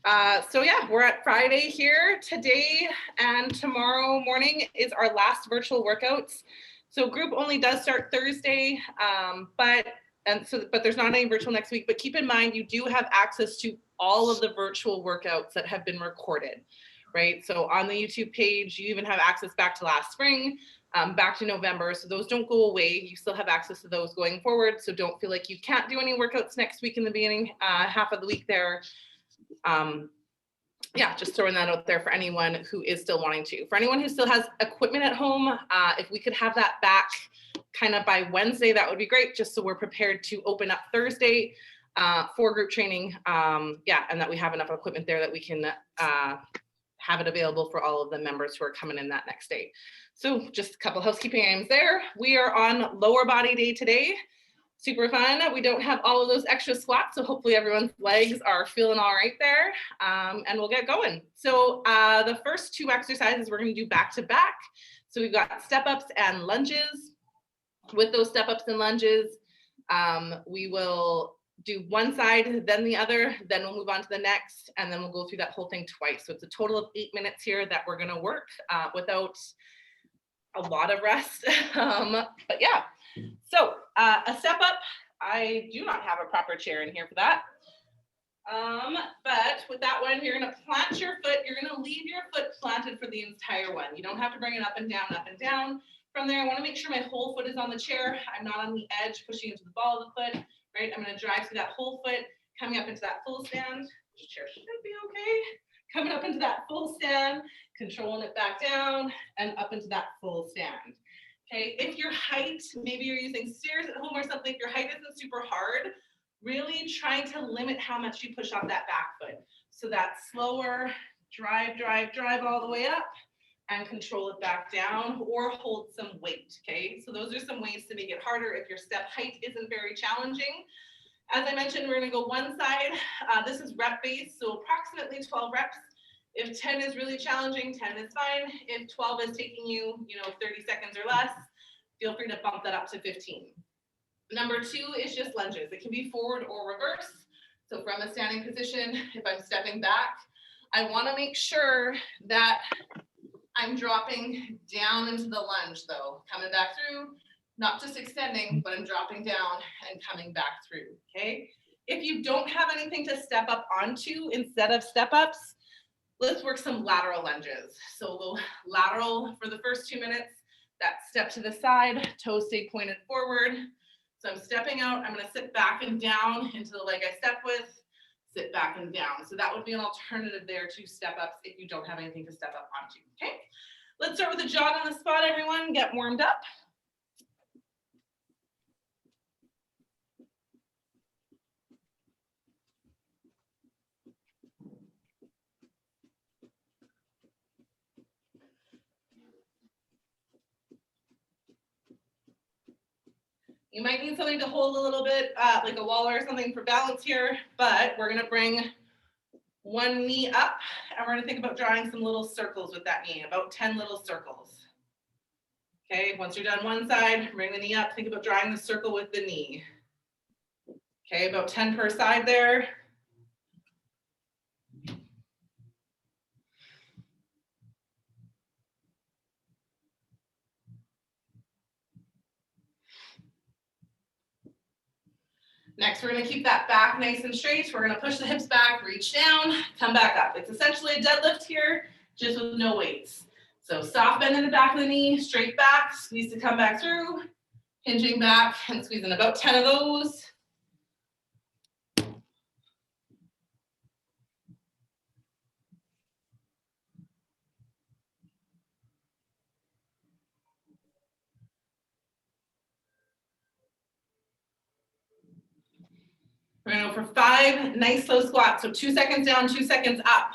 So yeah, we're at Friday here. Today and tomorrow morning is our last virtual workouts. So group only does start Thursday, but there's not any virtual next week. But keep in mind, you do have access to all of the virtual workouts that have been recorded, right? So on the YouTube page, you even have access back to last spring, back to November. So those don't go away. You still have access to those going forward. So don't feel like you can't do any workouts next week in the beginning, half of the week there. Yeah, just throwing that out there for anyone who is still wanting to. For anyone who still has equipment at home, if we could have that back kind of by Wednesday, that would be great, just so we're prepared to open up Thursday for group training. Yeah, and that we have enough equipment there that we can have it available for all of the members who are coming in that next day. So just a couple housekeeping items there. We are on lower body day today. Super fun. We don't have all of those extra squats, so hopefully everyone's legs are feeling all right there, and we'll get going. So the first two exercises we're going to do back to back. So we've got step ups and lunges. With those step ups and lunges, we will do one side, then the other, then we'll move on to the next, and then we'll go through that whole thing twice. So it's a total of 8 minutes here that we're going to work without a lot of rest. But yeah. So a step up, I do not have a proper chair in here for that. But with that one, you're gonna plant your foot, you're gonna leave your foot planted for the entire one. You don't have to bring it up and down, up and down. From there, I wanna make sure my whole foot is on the chair. I'm not on the edge pushing into the ball of the foot, right? I'm gonna drive through that whole foot, coming up into that full stand. This chair should be okay. Coming up into that full stand, controlling it back down, and up into that full stand. Okay, if your height, maybe you're using stairs at home or something, if your height isn't super hard, really trying to limit how much you push off that back foot. So that slower, drive all the way up and control it back down, or hold some weight, okay? So those are some ways to make it harder if your step height isn't very challenging. As I mentioned, we're gonna go one side. This is rep based, so approximately 12 reps. If 10 is really challenging, 10 is fine. If 12 is taking you, 30 seconds or less, feel free to bump that up to 15. Number 2 is just lunges. It can be forward or reverse. So from a standing position, if I'm stepping back, I want to make sure that I'm dropping down into the lunge though, coming back through, not just extending, but I'm dropping down and coming back through, okay? If you don't have anything to step up onto instead of step ups, let's work some lateral lunges. So we'll go lateral for the first 2 minutes, that step to the side, toes stay pointed forward. So I'm stepping out, I'm gonna sit back and down into the leg I step with, sit back and down. So that would be an alternative there to step ups if you don't have anything to step up onto, okay? Let's start with a jog on the spot, everyone, get warmed up. You might need something to hold a little bit, like a wall or something for balance here, but we're gonna bring one knee up and we're gonna think about drawing some little circles with that knee, about 10 little circles. Okay, once you're done one side, bring the knee up, think about drawing the circle with the knee. Okay, about 10 per side there. Next, we're gonna keep that back nice and straight. We're gonna push the hips back, reach down, come back up. It's essentially a deadlift here, just with no weights. So soft bend in the back of the knee, straight back, squeeze to come back through, hinging back and squeezing about 10 of those. We're gonna go for 5 nice slow squats. So 2 seconds down, 2 seconds up.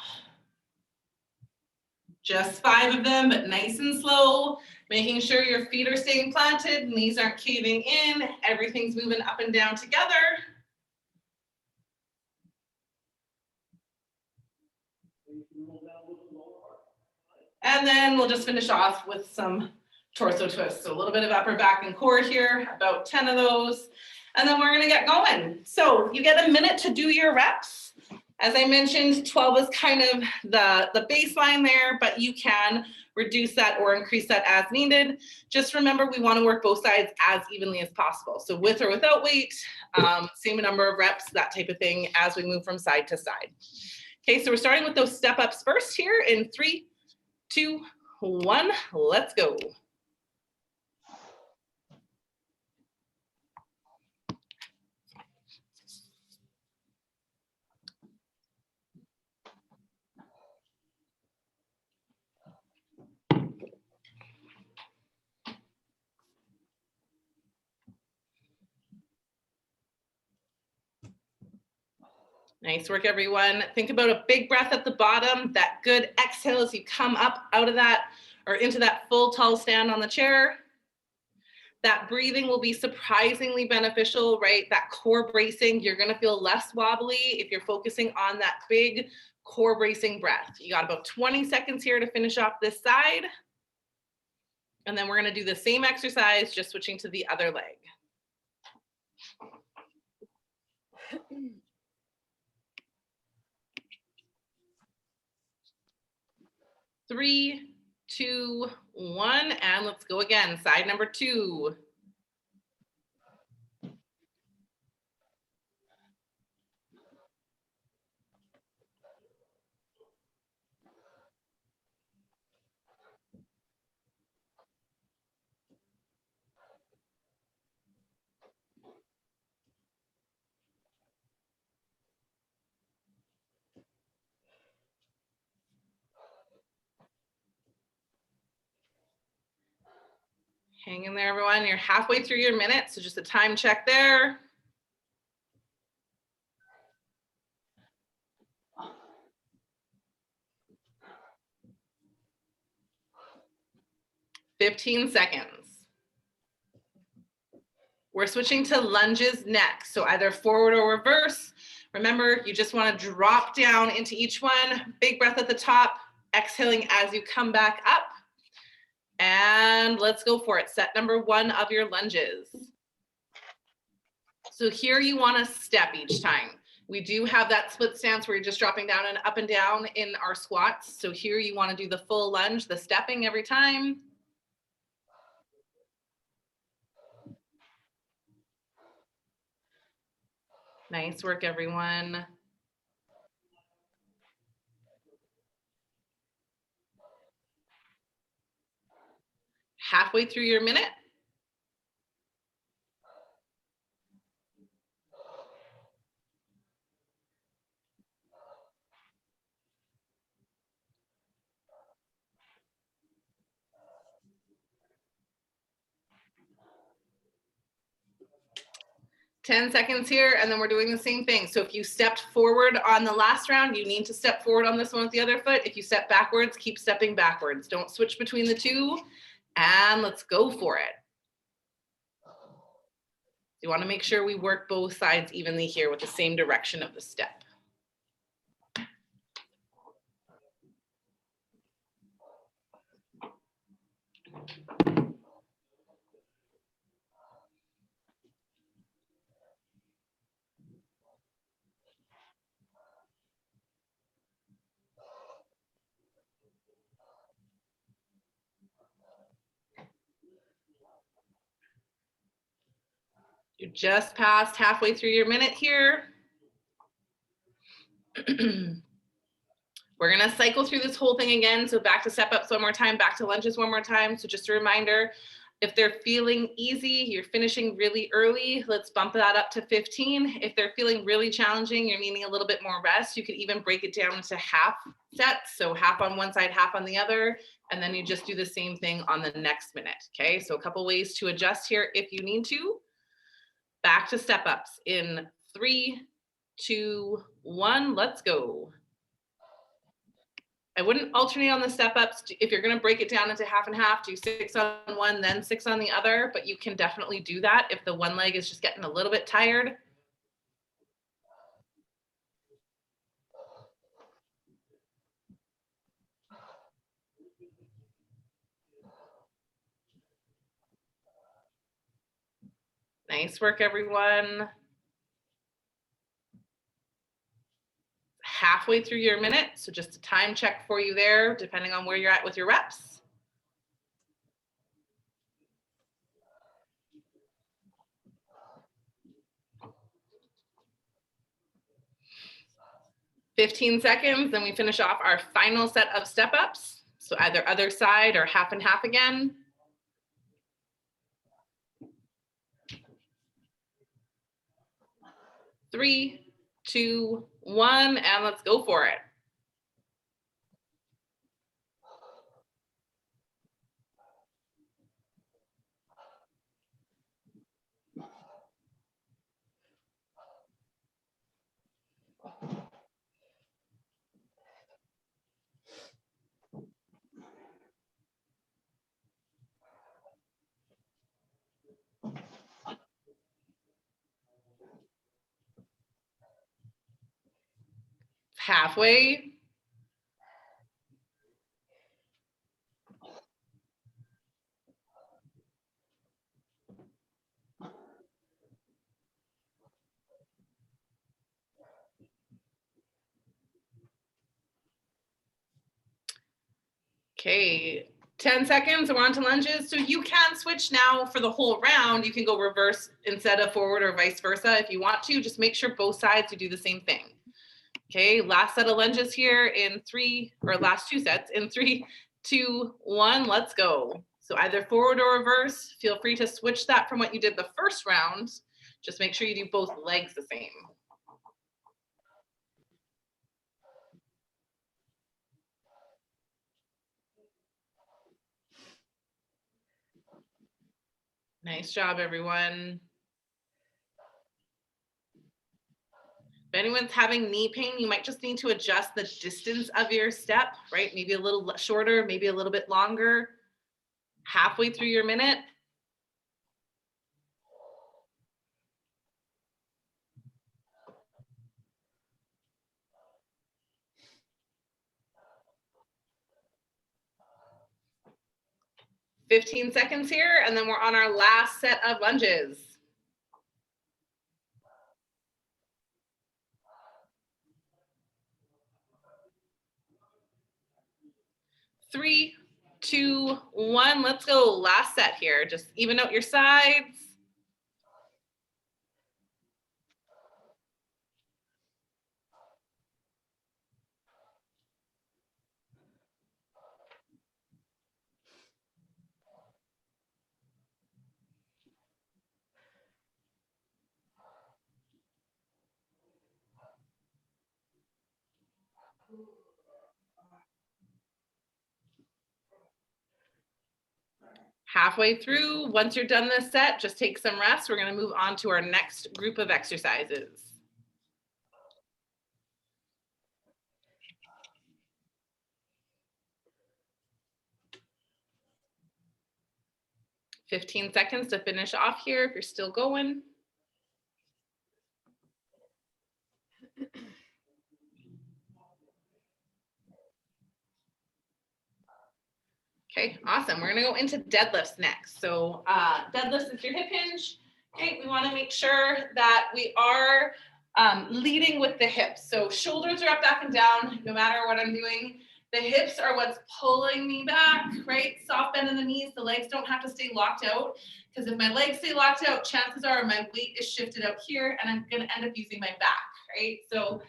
Just 5 of them, but nice and slow, making sure your feet are staying planted, knees aren't caving in, everything's moving up and down together. And then we'll just finish off with some torso twists. So a little bit of upper back and core here, about 10 of those. And then we're gonna get going. So you get a minute to do your reps. As I mentioned, 12 is kind of the baseline there, but you can reduce that or increase that as needed. Just remember, we want to work both sides as evenly as possible. So with or without weight, same number of reps, that type of thing as we move from side to side. Okay, so we're starting with those step ups first here in 3, 2, 1, let's go. Nice work, everyone. Think about a big breath at the bottom, that good exhale as you come up out of that or into that full tall stand on the chair. That breathing will be surprisingly beneficial, right? That core bracing, you're gonna feel less wobbly if you're focusing on that big core bracing breath. You got about 20 seconds here to finish off this side. And then we're gonna do the same exercise, just switching to the other leg. 3, 2, 1, and let's go again. Side number 2. Hang in there, everyone. You're halfway through your minute, so just a time check there. "15 seconds. We're switching to lunges next. So either forward or reverse. Remember, you just want to drop down into each one. Big breath at the top, exhaling as you come back up. And let's go for it. Set number 1 of your lunges. So here you want to step each time. We do have that split stance where you're just dropping down and up and down in our squats. So here you want to do the full lunge, the stepping every time. Nice work, everyone. Halfway through your minute. "10 seconds here, and then we're doing the same thing. So if you stepped forward on the last round, you need to step forward on this one with the other foot. If you step backwards, keep stepping backwards. Don't switch between the two. And let's go for it. You want to make sure we work both sides evenly here with the same direction of the step. You're just past halfway through your minute here. We're gonna cycle through this whole thing again. So back to step ups one more time, back to lunges one more time. So just a reminder, if they're feeling easy, you're finishing really early, let's bump that up to 15. If they're feeling really challenging, you're needing a little bit more rest, you could even break it down into half sets. So half on one side, half on the other. And then you just do the same thing on the next minute. Okay, so a couple ways to adjust here if you need to. Back to step ups in 3, 2, 1, let's go. I wouldn't alternate on the step ups. If you're going to break it down into half and half, do 6 on one, then 6 on the other, but you can definitely do that if the one leg is just getting a little bit tired. Nice work, everyone. halfway through your minute. So just a time check for you there, depending on where you're at with your reps. "15 seconds, then we finish off our final set of step ups. So either other side or half and half again. 3, 2, 1, and let's go for it. Halfway. Okay, 10 seconds, we're on to lunges. So you can switch now for the whole round. You can go reverse instead of forward or vice versa if you want to. Just make sure both sides you do the same thing. Okay, last set of lunges here in 3, or last 2 sets in 3, 2, 1, let's go. So either forward or reverse, feel free to switch that from what you did the first round. Just make sure you do both legs the same. Nice job, everyone. If anyone's having knee pain, you might just need to adjust the distance of your step, right? Maybe a little shorter, maybe a little bit longer. Halfway through your minute. "15 seconds here, and then we're on our last set of lunges. 3, 2, 1, let's go. Last set here. Just even out your sides. Halfway through, once you're done this set, just take some rest. We're going to move on to our next group of exercises. "15 seconds to finish off here if you're still going. Okay, awesome. We're gonna go into deadlifts next. So deadlifts is your hip hinge. Okay, we wanna make sure that we are leading with the hips. So shoulders are up, back, and down, no matter what I'm doing. The hips are what's pulling me back, right? Soft bend in the knees. The legs don't have to stay locked out, because if my legs stay locked out, chances are my weight is shifted out here and I'm gonna end up using my back, right? So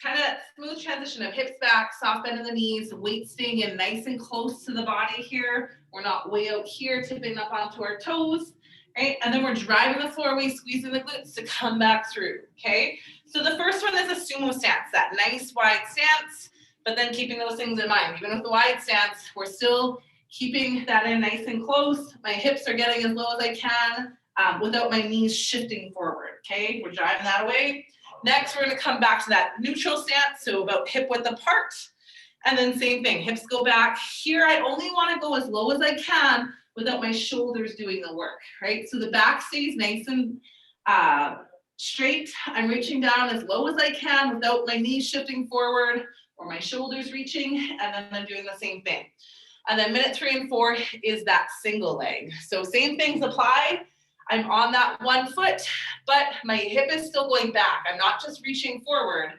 kind of smooth transition of hips back, soft bend in the knees, weight staying in nice and close to the body here. We're not way out here, tipping up onto our toes, right? And then we're driving the floor away, squeezing the glutes to come back through, okay? So the first one is a sumo stance, that nice wide stance, but then keeping those things in mind. Even with the wide stance, we're still keeping that in nice and close. My hips are getting as low as I can without my knees shifting forward, okay? We're driving that away. Next, we're gonna come back to that neutral stance, so about hip width apart. And then same thing, hips go back. Here, I only wanna go as low as I can without my shoulders doing the work, right? So the back stays nice and straight. I'm reaching down as low as I can without my knees shifting forward or my shoulders reaching, and then I'm doing the same thing. And then minute 3 and 4 is that single leg. So same things apply. I'm on that one foot, but my hip is still going back. I'm not just reaching forward.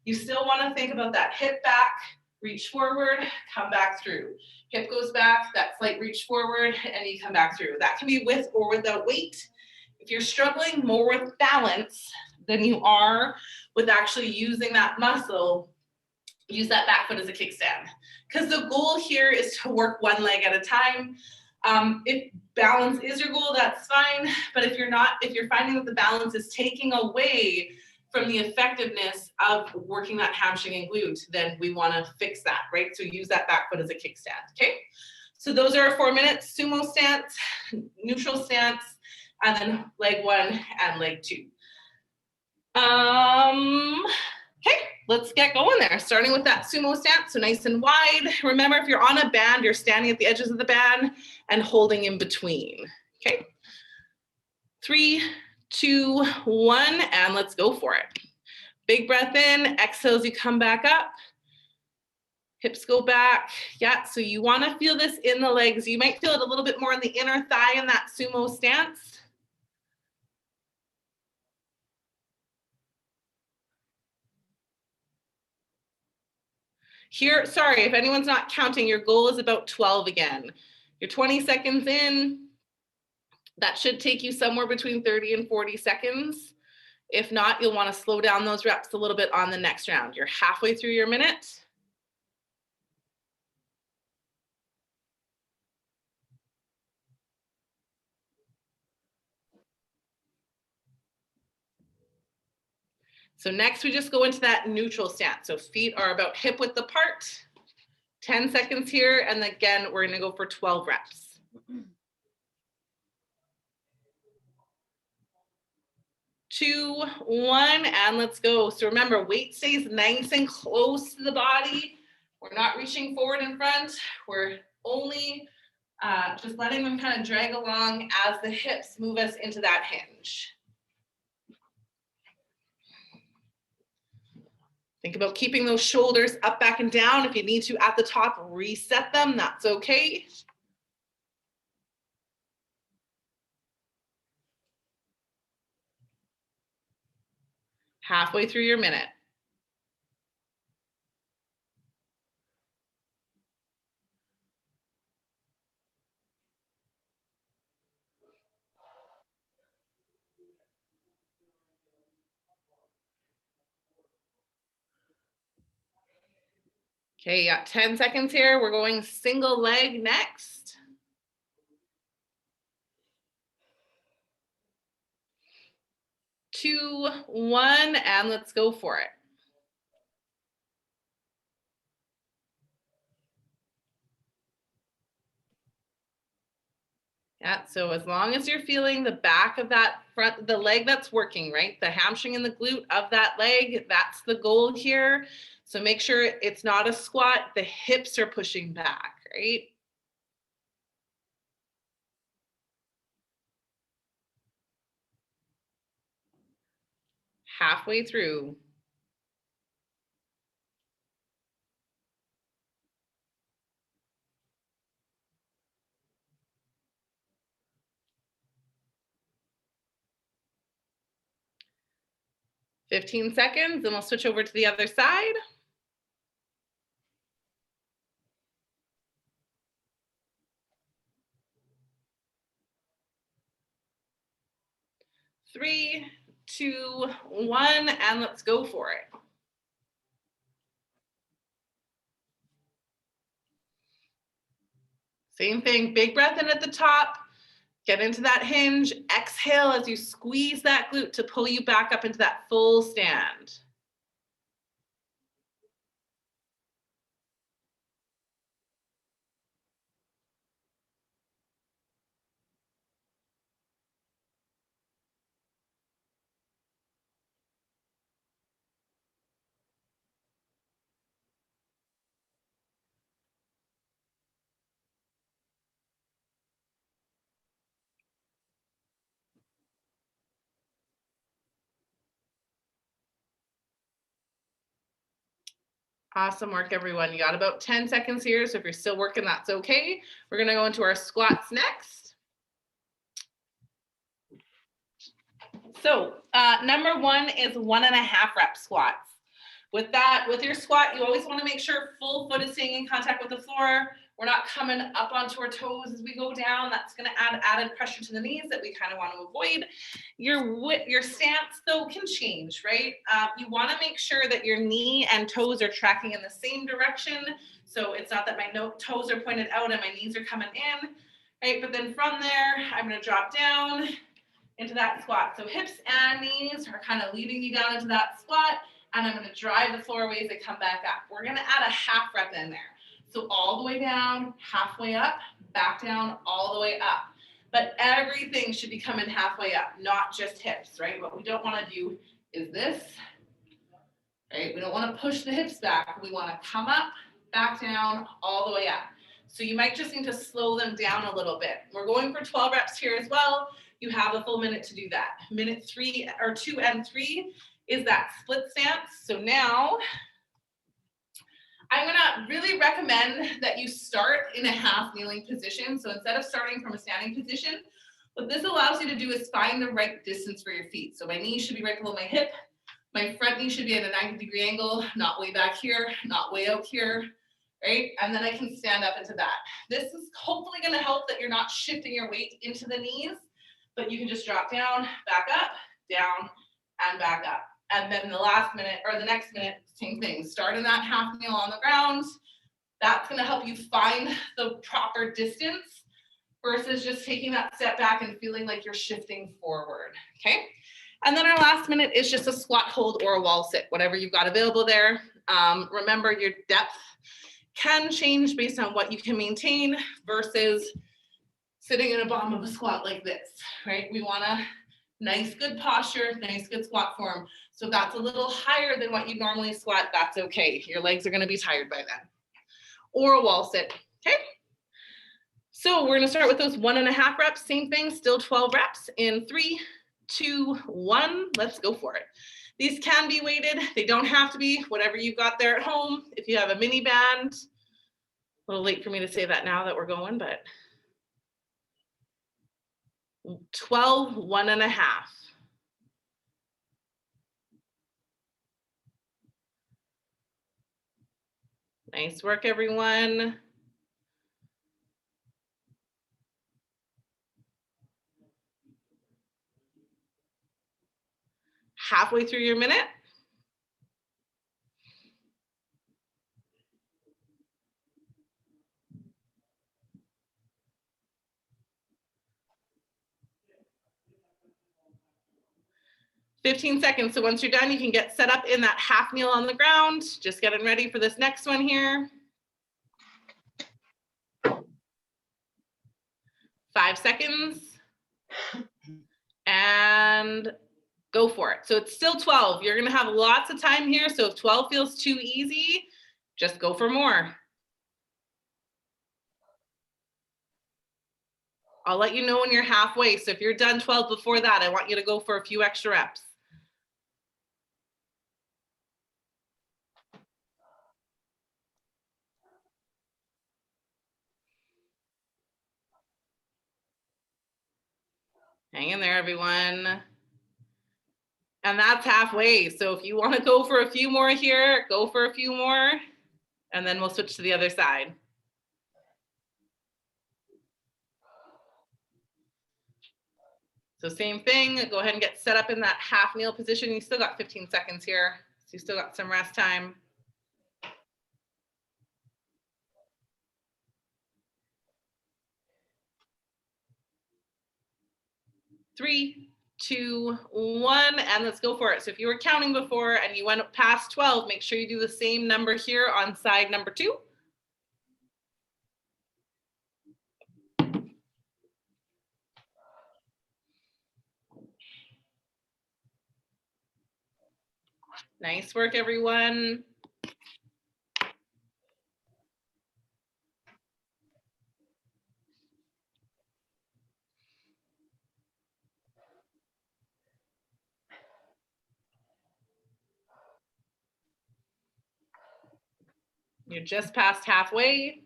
You still want to think about that hip back, reach forward, come back through. Hip goes back, that slight reach forward, and you come back through. That can be with or without weight. If you're struggling more with balance than you are with actually using that muscle, use that back foot as a kickstand. Because the goal here is to work one leg at a time. If balance is your goal, that's fine. But if you're finding that the balance is taking away from the effectiveness of working that hamstring and glute, then we want to fix that, right? So use that back foot as a kickstand, okay? So those are our 4 minutes: sumo stance, neutral stance, and then leg 1 and leg 2. Okay, let's get going there. Starting with that sumo stance, so nice and wide. Remember, if you're on a band, you're standing at the edges of the band and holding in between, okay? 3, 2, 1, and let's go for it. Big breath in, exhale as you come back up. Hips go back. Yeah, so you want to feel this in the legs. You might feel it a little bit more in the inner thigh in that sumo stance. Here, sorry, if anyone's not counting, your goal is about 12 again. You're 20 seconds in. That should take you somewhere between 30 and 40 seconds. If not, you'll want to slow down those reps a little bit on the next round. You're halfway through your minute. So next we just go into that neutral stance. So feet are about hip width apart. 10 seconds here, and again, we're gonna go for 12 reps. 2, 1, and let's go. So remember, weight stays nice and close to the body. We're not reaching forward in front. We're only just letting them kind of drag along as the hips move us into that hinge. Think about keeping those shoulders up, back, and down. If you need to at the top, reset them, that's okay. Halfway through your minute. Okay, you got 10 seconds here. We're going single leg next. 2, 1, and let's go for it. Yeah, so as long as you're feeling the back of that front, the leg that's working, right? The hamstring and the glute of that leg, that's the goal here. So make sure it's not a squat, the hips are pushing back, right? Halfway through. "15 seconds, and we'll switch over to the other side. 3, 2, 1, and let's go for it. Same thing, big breath in at the top, get into that hinge, exhale as you squeeze that glute to pull you back up into that full stand. Awesome work, everyone. You got about 10 seconds here, so if you're still working, that's okay. We're gonna go into our squats next. So number 1 is 1.5 rep squats. With that, with your squat, you always want to make sure full foot is staying in contact with the floor. We're not coming up onto our toes as we go down. That's going to add added pressure to the knees that we kind of want to avoid. Your stance, though, can change, right? You want to make sure that your knee and toes are tracking in the same direction. So it's not that my toes are pointed out and my knees are coming in, right? But then from there, I'm going to drop down into that squat. So hips and knees are kind of leading you down into that squat. And I'm going to drive the floor away as I come back up. We're going to add a half rep in there. So all the way down, halfway up, back down, all the way up. But everything should be coming halfway up, not just hips, right? What we don't want to do is this, right? We don't want to push the hips back. We want to come up, back down, all the way up. So you might just need to slow them down a little bit. We're going for 12 reps here as well. You have a full minute to do that. Minute 3 or 2 and 3 is that split stance. So now I'm gonna really recommend that you start in a half kneeling position. So instead of starting from a standing position, what this allows you to do is find the right distance for your feet. So my knee should be right below my hip. My front knee should be at a 90-degree angle, not way back here, not way out here, right? And then I can stand up into that. This is hopefully gonna help that you're not shifting your weight into the knees, but you can just drop down, back up, down, and back up. And then the last minute or the next minute, same thing. Start in that half kneel on the ground. That's going to help you find the proper distance versus just taking that step back and feeling like you're shifting forward. Okay. And then our last minute is just a squat hold or a wall sit, whatever you've got available there. Remember, your depth can change based on what you can maintain versus sitting in a bomb of a squat like this, right? We want a nice, good posture, nice, good squat form. So if that's a little higher than what you normally squat, that's okay. Your legs are going to be tired by then. Or a wall sit, okay? So we're going to start with those 1.5 reps. Same thing, still 12 reps in 3, 2, 1. Let's go for it. These can be weighted. They don't have to be. Whatever you've got there at home. If you have a mini band, a little late for me to say that now that we're going, but 12, 1.5. Nice work, everyone. Halfway through your minute. $15 seconds. So once you're done, you can get set up in that half kneel on the ground. Just getting ready for this next one here. 5 seconds. And go for it. So it's still 12. You're going to have lots of time here. So if 12 feels too easy, just go for more. I'll let you know when you're halfway. So if you're done 12 before that, I want you to go for a few extra reps. Hang in there, everyone. And that's halfway. So if you want to go for a few more here, go for a few more, and then we'll switch to the other side. So same thing, go ahead and get set up in that half kneel position. You still got 15 seconds here. So you still got some rest time. 3, 2, 1, and let's go for it. So if you were counting before and you went past 12, make sure you do the same number here on side number 2. Nice work, everyone. You're just past halfway.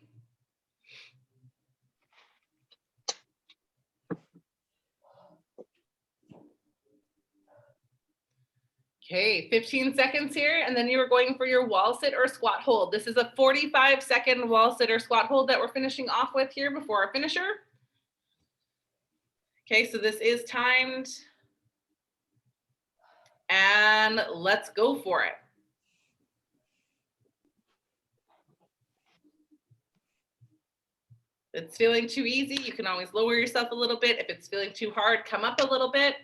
Okay, 15 seconds here, and then you are going for your wall sit or squat hold. This is a 45-second wall sit or squat hold that we're finishing off with here before our finisher. Okay, so this is timed. And let's go for it. If it's feeling too easy, you can always lower yourself a little bit. If it's feeling too hard, come up a little bit.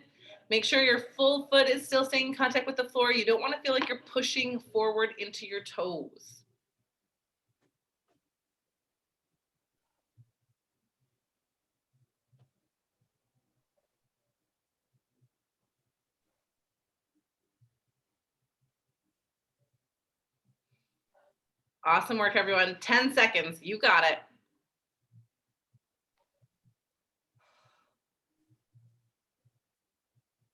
Make sure your full foot is still staying in contact with the floor. You don't want to feel like you're pushing forward into your toes. Awesome work, everyone. 10 seconds. You got it.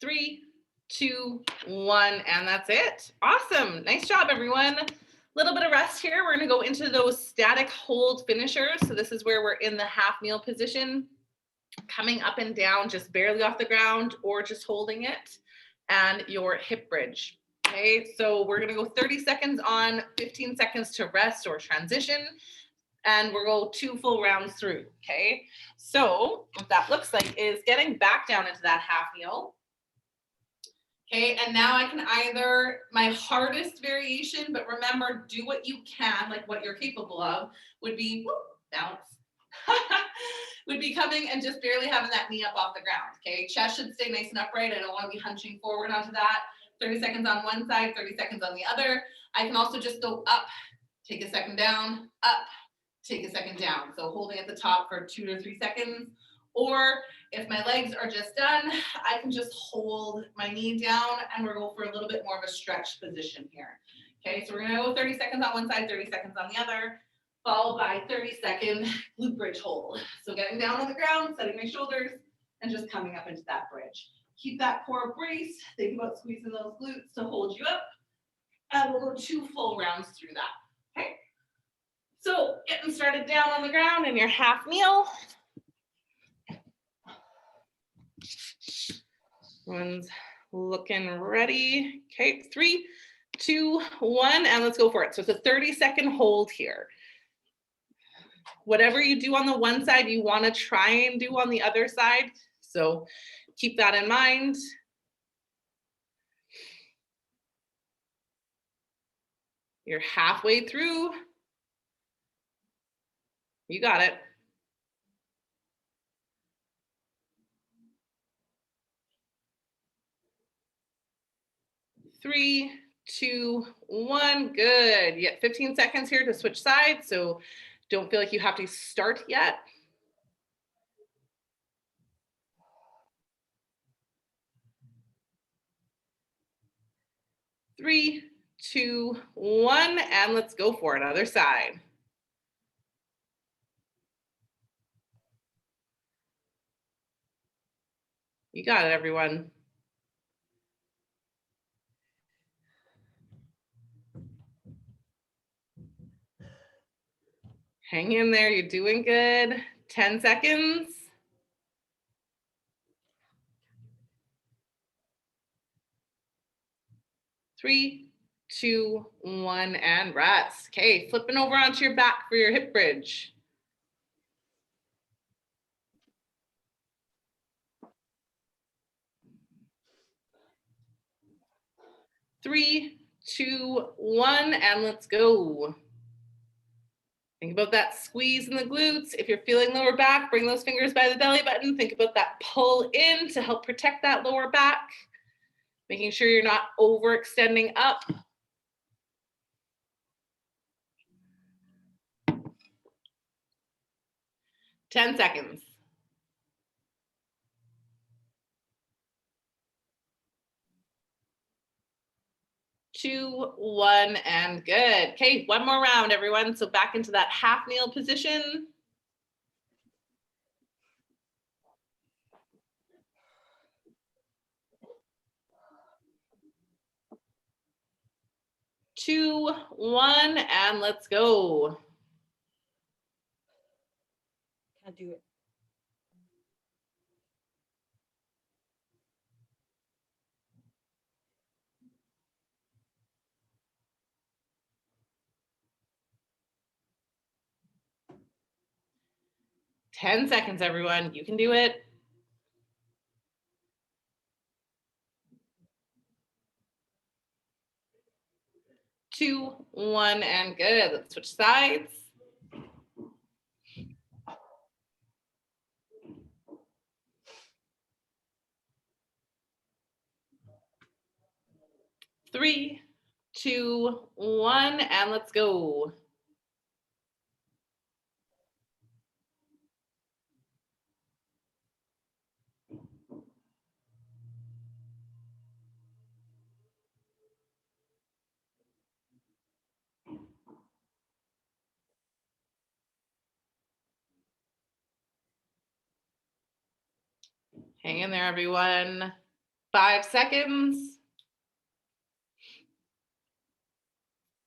3, 2, 1, and that's it. Awesome. Nice job, everyone. Little bit of rest here. We're going to go into those static hold finishers. So this is where we're in the half kneel position, coming up and down, just barely off the ground or just holding it, and your hip bridge. Okay, so we're gonna go 30 seconds on, 15 seconds to rest or transition, and we'll go 2 full rounds through, okay? So what that looks like is getting back down into that half kneel. Okay, and now I can either, my hardest variation, but remember, do what you can, like what you're capable of, would be, whoop, bounce, would be coming and just barely having that knee up off the ground, okay? Chest should stay nice and upright. I don't want to be hunching forward onto that. 30 seconds on one side, 30 seconds on the other. I can also just go up, take a second down, up, take a second down. So holding at the top for 2 to 3 seconds. Or if my legs are just done, I can just hold my knee down and we're going for a little bit more of a stretch position here. Okay, so we're gonna go 30 seconds on one side, 30 seconds on the other, followed by 30-second glute bridge hold. So getting down on the ground, setting my shoulders, and just coming up into that bridge. Keep that core braced. Think about squeezing those glutes to hold you up. And we'll go 2 full rounds through that, okay? So getting started down on the ground in your half kneel. Everyone's looking ready. Okay, 3, 2, 1, and let's go for it. So it's a 30-second hold here. Whatever you do on the one side, you want to try and do on the other side. So keep that in mind. You're halfway through. You got it. 3, 2, 1, good. Yeah, 15 seconds here to switch sides, so don't feel like you have to start yet. 3, 2, 1, and let's go for it. Other side. You got it, everyone. Hang in there, you're doing good. 10 seconds. 3, 2, 1, and rest. Okay, flipping over onto your back for your hip bridge. 3, 2, 1, and let's go. Think about that squeeze in the glutes. If you're feeling lower back, bring those fingers by the belly button. Think about that pull in to help protect that lower back. Making sure you're not overextending up. Ten seconds. 2, 1, and good. Okay, one more round, everyone. So back into that half kneel position. 2, 1, and let's go. Can't do it. 10 seconds, everyone. You can do it. 2, 1, and good. Let's switch sides. 3, 2, 1, and let's go. Hang in there, everyone. 5 seconds.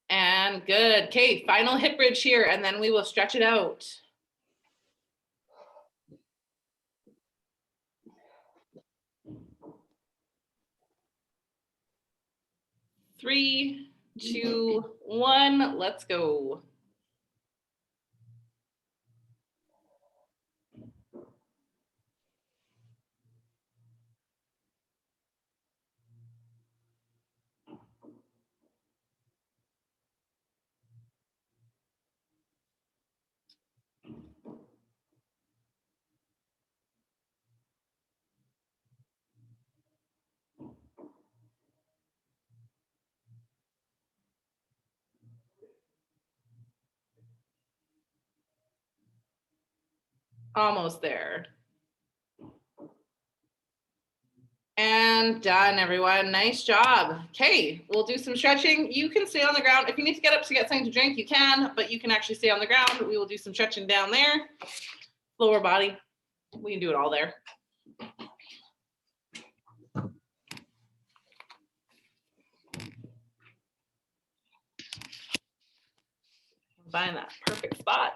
And good. Okay, final hip bridge here, and then we will stretch it out. 3, 2, 1, let's go. Almost there. And done, everyone. Nice job. Okay, we'll do some stretching. You can stay on the ground. If you need to get up to get something to drink, you can, but you can actually stay on the ground. We will do some stretching down there. Lower body. We can do it all there. Find that perfect spot.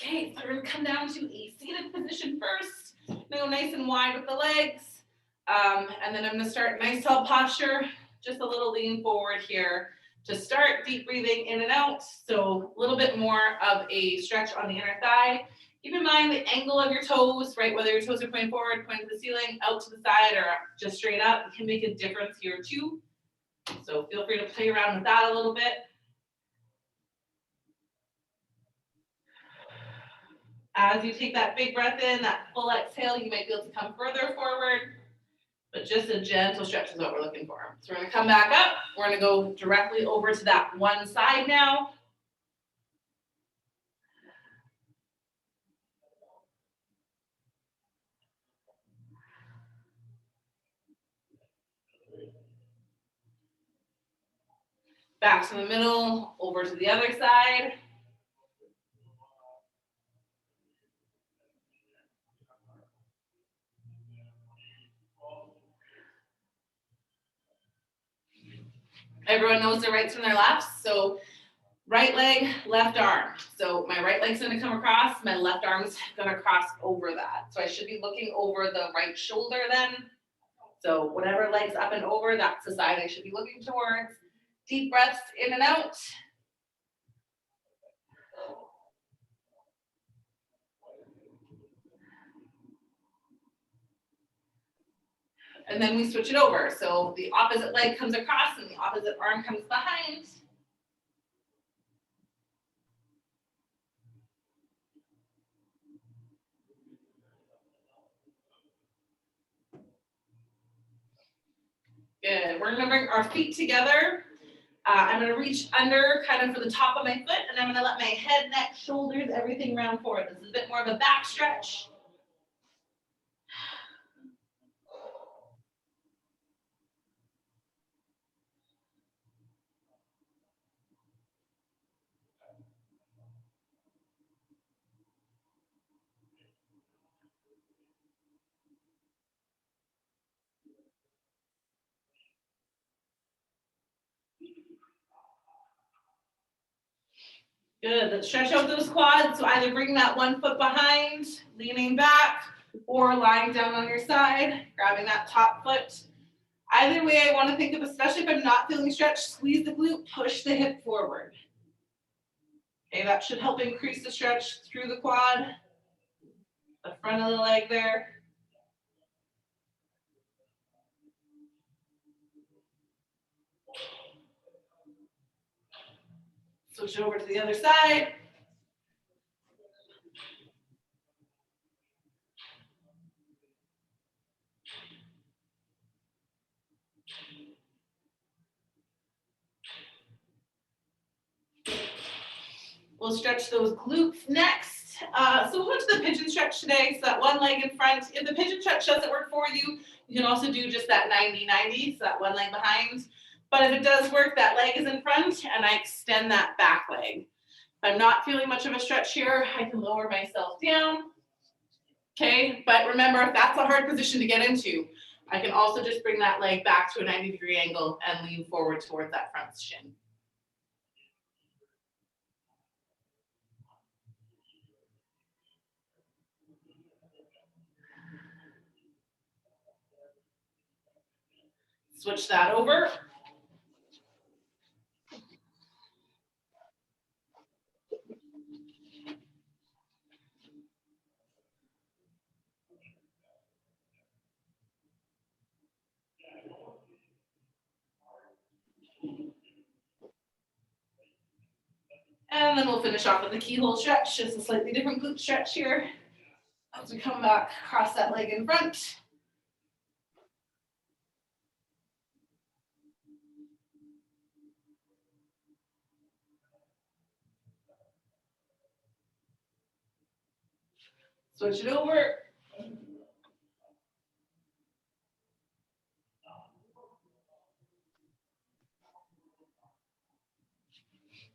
Okay, so we're gonna come down to a seated position first. Go nice and wide with the legs. And then I'm gonna start nice tall posture, just a little lean forward here to start. Deep breathing in and out. So a little bit more of a stretch on the inner thigh. Keep in mind the angle of your toes, right? Whether your toes are pointing forward, pointing to the ceiling, out to the side, or just straight up, it can make a difference here too. So feel free to play around with that a little bit. As you take that big breath in, that full exhale, you might be able to come further forward, but just a gentle stretch is what we're looking for. So we're gonna come back up. We're gonna go directly over to that one side now. Back to the middle, over to the other side. Everyone knows their rights from their lefts. So right leg, left arm. So my right leg's gonna come across, my left arm's gonna cross over that. So I should be looking over the right shoulder then. So whatever leg's up and over, that's the side I should be looking towards. Deep breaths in and out. And then we switch it over. So the opposite leg comes across and the opposite arm comes behind. Good. We're gonna bring our feet together. I'm gonna reach under kind of for the top of my foot, and I'm gonna let my head, neck, shoulders, everything round forward. This is a bit more of a back stretch. Good. Let's stretch out those quads. So either bring that one foot behind, leaning back, or lying down on your side, grabbing that top foot. Either way, I want to think of, especially if I'm not feeling stretched, squeeze the glute, push the hip forward. Okay, that should help increase the stretch through the quad, the front of the leg there. Switch it over to the other side. We'll stretch those glutes next. So we'll go to the pigeon stretch today. So that one leg in front. If the pigeon stretch doesn't work for you, you can also do just that 90-90, so that one leg behind. But if it does work, that leg is in front and I extend that back leg. If I'm not feeling much of a stretch here, I can lower myself down. Okay, but remember, if that's a hard position to get into, I can also just bring that leg back to a 90-degree angle and lean forward towards that front shin. Switch that over. And then we'll finish off with the keyhole stretch, just a slightly different glute stretch here. As we come back, cross that leg in front. Switch it over.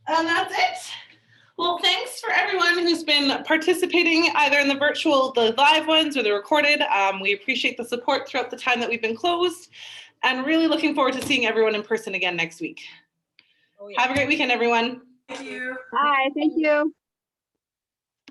And that's it. Well, thanks for everyone who's been participating either in the live ones or the recorded. We appreciate the support throughout the time that we've been closed and really looking forward to seeing everyone in person again next week. Oh, yeah. Have a great weekend, everyone. Thank you. Hi, thank you.